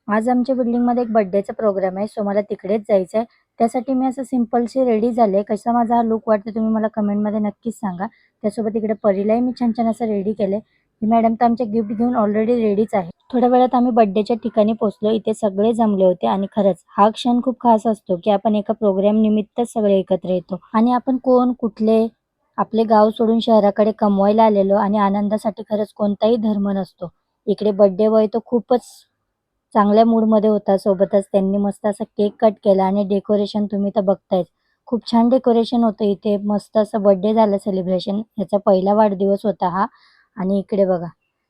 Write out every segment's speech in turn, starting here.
आज आमच्या बिल्डिंगमध्ये एक बर्थडेचा प्रोग्राम आहे, सो मला तिकडेच जायचं आहे. त्यासाठी मी असं सिंपलशी रेडी झाले. कसा माझा हा लूक वाटतो तुम्ही मला कमेंटमध्ये नक्कीच सांगा. त्यासोबत इकडे परीलाही मी छान-छान असं रेडी केलंय. ही मॅडम तर आमचे गिफ्ट घेऊन ऑलरेडी रेडीच आहे. थोड्या वेळात आम्ही बर्थडेच्या ठिकाणी पोहोचलो. इथे सगळे जमले होते आणि खरंच हा क्षण खूप खास असतो, की आपण एका प्रोग्राम निमित्तच सगळे एकत्र येतो आणि आपण कोण, कुठले, आपले गाव सोडून शहराकडे कमवायला आलेलो आणि आनंदासाठी खरंच कोणताही धर्म नसतो. इकडे बर्थडे बॉय तो खूपच चांगल्या मूडमध्ये होता. सोबतच त्यांनी मस्त असा केक कट केला आणि डेकोरेशन तुम्ही तर बघतायच. खूप छान डेकोरेशन होतं इथे. मस्त असं बर्थडे झालं सेलिब्रेशन. ह्याचा पहिला वाढदिवस होता हा. आणि इकडे बघा,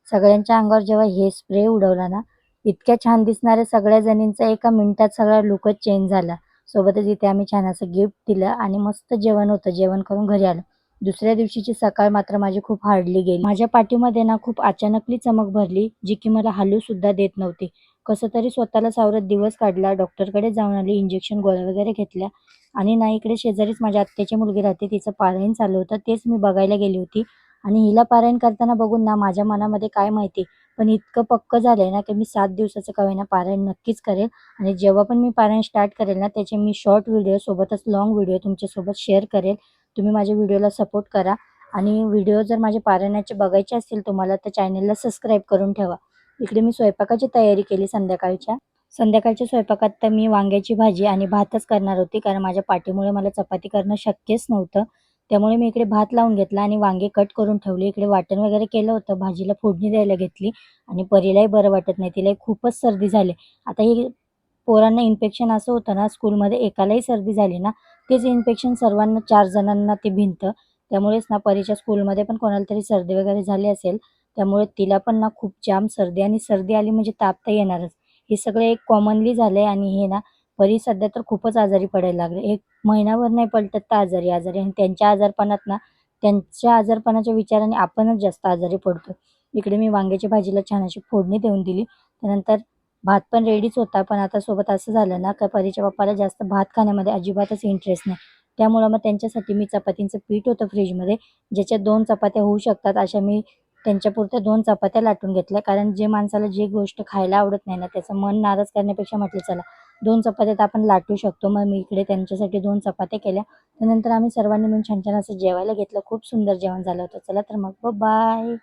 सगळ्यांच्या अंगावर जेव्हा हे स्प्रे उडवला ना, इतक्या छान दिसणाऱ्या सगळ्या जणींचा एका मिनिटात सगळा लूकच चेंज झाला. सोबतच इथे आम्ही छान असं गिफ्ट दिलं आणि मस्त जेवण होतं. जेवण करून घरी आलो. दुसऱ्या दिवशीची सकाळ मात्र माझी खूप हार्डली गेली. माझ्या पाठीमध्ये ना खूप अचानकली चमक भरली, जी की मला हलूसुद्धा देत नव्हती. कसं तरी स्वतःला सावरत दिवस काढला. डॉक्टरकडे जाऊन आली, इंजेक्शन गोळ्या वगैरे घेतल्या आणि ना इकडे शेजारीच माझ्या आत्याची मुलगी राहते, तिचं पारायण चालू होतं. तेच मी बघायला गेली होती आणि हिला पारायण करताना बघून ना माझ्या मनामध्ये काय माहिती, पण इतकं पक्कं झालंय ना, की मी 7 दिवसाचं का होईना पारायण नक्कीच करेल आणि जेव्हा पण मी पारायण स्टार्ट करेल ना, त्याचे मी शॉर्ट व्हिडिओ सोबतच लाँग व्हिडिओ तुमच्यासोबत शेअर करेल. तुम्ही माझ्या व्हिडिओला सपोर्ट करा आणि व्हिडिओ जर माझे पारायणाचे बघायचे असतील तुम्हाला, तर चॅनलला सबस्क्राईब करून ठेवा. इकडे मी स्वयंपाकाची तयारी केली संध्याकाळच्या. संध्याकाळच्या स्वयंपाकात तर मी वांग्याची भाजी आणि भातच करणार होती, कारण माझ्या पाठीमुळे मला चपाती करणं शक्यच नव्हतं. त्यामुळे मी इकडे भात लावून घेतला आणि वांगे कट करून ठेवले. इकडे वाटण वगैरे केलं होतं. भाजीला फोडणी द्यायला घेतली आणि परीलाही बरं वाटत नाही. तिलाही खूपच सर्दी झाली. आता ही पोरांना इन्फेक्शन असं होतं ना स्कूलमध्ये एकालाही सर्दी झाली ना, तेच इन्फेक्शन सर्वांना 4 जणांना ते भिनतं. त्यामुळेच ना परीच्या स्कूलमध्ये पण कोणाला तरी सर्दी वगैरे झाली असेल, त्यामुळे तिला पण ना खूप जाम सर्दी आणि सर्दी आली म्हणजे ताप तर येणारच. हे सगळं एक कॉमनली झालंय आणि हे ना परी सध्या तर खूपच आजारी पडायला लागले. 1 महिनाभर नाही पलटत तर आजारी आणि त्यांच्या आजारपणात ना त्यांच्या आजारपणाच्या विचाराने आपणच जास्त आजारी पडतो. इकडे मी वांग्याच्या भाजीला छान अशी फोडणी देऊन दिली. त्यानंतर भात पण रेडीच होता. पण आता सोबत असं झालं ना, का परीच्या पप्पाला जास्त भात खाण्यामध्ये अजिबातच इंटरेस्ट नाही. त्यामुळं मग त्यांच्यासाठी मी चपातीचं पीठ होतं फ्रिजमध्ये, ज्याच्यात 2 चपात्या होऊ शकतात अशा मी त्यांच्यापुरत्या 2 चपात्या लाटून घेतल्या. कारण जे माणसाला जी गोष्ट खायला आवडत नाही ना, त्याचं मन नाराज करण्यापेक्षा म्हटलं चला 2 चपात्या तर आपण लाटू शकतो. मग मी इकडे त्यांच्यासाठी 2 चपात्या केल्या. त्यानंतर आम्ही सर्वांनी मिळून छान-छान असं जेवायला घेतलं. खूप सुंदर जेवण झालं होतं. चला तर मग बाय.